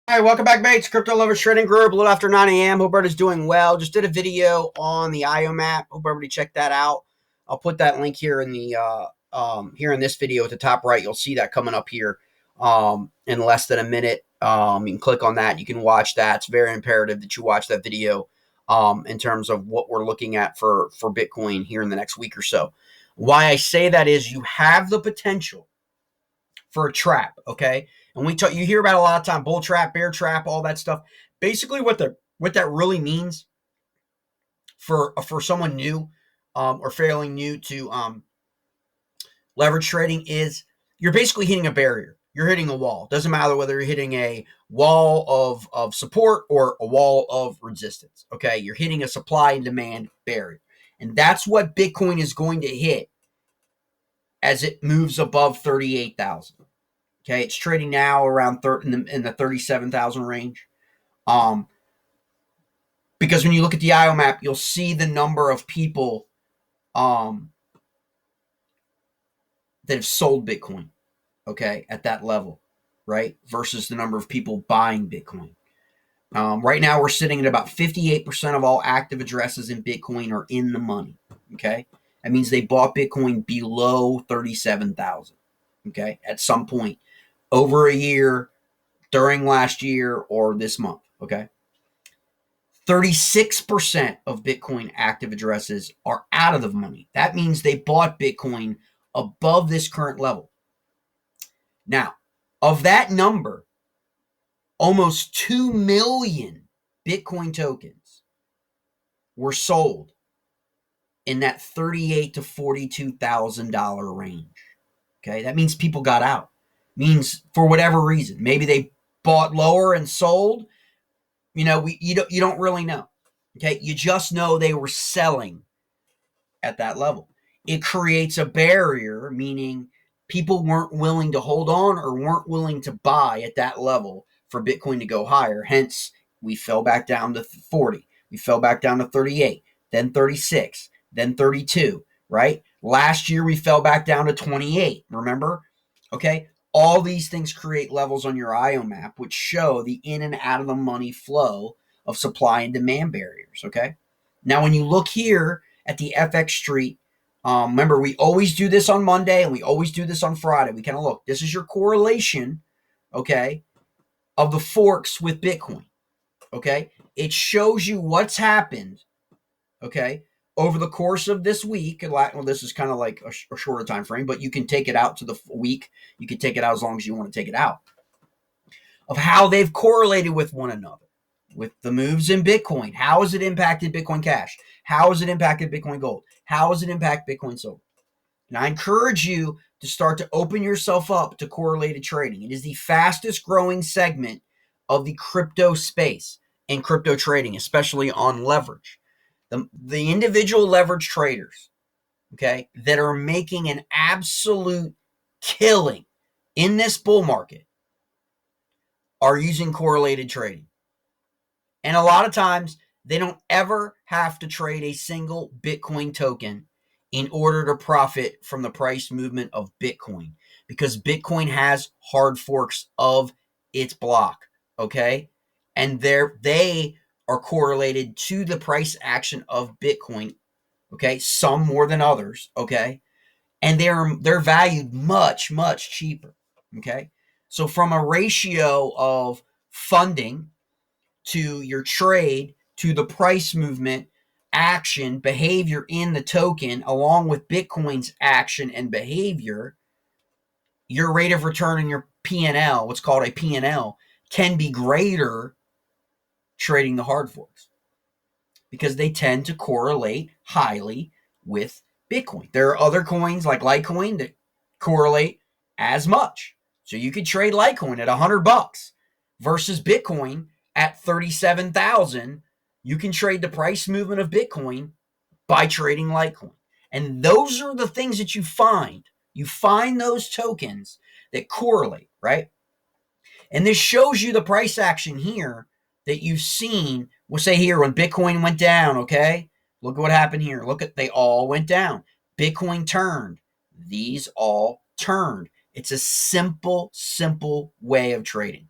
All right, welcome back, mates. Crypto Lovers Trading Group, a little after 9 a.m. Hope everybody's doing well. Just did a video on the IO map. Hope everybody checked that out. I'll put that link here in the here in this video at the top right. You'll see that coming up here in less than a minute. You can click on that. You can watch that. It's very imperative that you watch that video in terms of what we're looking at for Bitcoin here in the next week or so. Why I say that is you have the potential for a trap, okay? And you hear about a lot of time, bull trap, bear trap, all that stuff. Basically, what that really means for someone new or fairly new to leverage trading is you're basically hitting a barrier. You're hitting a wall. Doesn't matter whether you're hitting a wall of support or a wall of resistance. Okay, you're hitting a supply and demand barrier, and that's what Bitcoin is going to hit as it moves above 38,000. Okay, it's trading now around in the 37,000 range. Because when you look at the IO map, you'll see the number of people that have sold Bitcoin, okay, at that level, right, versus the number of people buying Bitcoin. Right now, we're sitting at about 58% of all active addresses in Bitcoin are in the money, okay? That means they bought Bitcoin below 37,000, okay, at some point over a year, during last year, or this month, okay? 36% of Bitcoin active addresses are out of the money. That means they bought Bitcoin above this current level. Now, of that number, almost 2 million Bitcoin tokens were sold in that $38,000 to $42,000 range. Okay, that means people got out. Means for whatever reason, maybe they bought lower and sold. You don't really know. Okay, you just know they were selling at that level. It creates a barrier, meaning people weren't willing to hold on or weren't willing to buy at that level for Bitcoin to go higher. Hence, we fell back down to 40. We fell back down to 38, then 36, then 32, right? Last year, we fell back down to 28, remember? Okay, all these things create levels on your IO map, which show the in and out of the money flow of supply and demand barriers, okay? Now, when you look here at the FX Street, remember, we always do this on Monday and we always do this on Friday. We kind of look. This is your correlation, okay, of the forks with Bitcoin, okay? It shows you what's happened, okay, over the course of this week. Well, this is kind of like a shorter time frame, but you can take it out to the week. You can take it out as long as you want to take it out, of how they've correlated with one another, with the moves in Bitcoin. How has it impacted Bitcoin Cash? How has it impacted Bitcoin Gold? How has it impacted Bitcoin Silver? And I encourage you to start to open yourself up to correlated trading. It is the fastest growing segment of the crypto space and crypto trading, especially on leverage. The individual leverage traders, okay, that are making an absolute killing in this bull market are using correlated trading. And a lot of times, they don't ever have to trade a single Bitcoin token in order to profit from the price movement of Bitcoin, because Bitcoin has hard forks of its block, okay? And they are correlated to the price action of Bitcoin, okay? Some more than others, okay? And they're valued much, much cheaper, okay? So from a ratio of funding to your trade to the price movement, action, behavior in the token, along with Bitcoin's action and behavior, your rate of return in your P&L, what's called a P&L, can be greater trading the hard forks because they tend to correlate highly with Bitcoin. There are other coins like Litecoin that correlate as much. So you could trade Litecoin at $100 versus Bitcoin at 37,000. You can trade the price movement of Bitcoin by trading Litecoin. And those are the things that you find. You find those tokens that correlate, right? And this shows you the price action here that you've seen. We'll say here when Bitcoin went down, okay? Look at what happened here. Look at, they all went down. Bitcoin turned. These all turned. It's a simple, simple way of trading.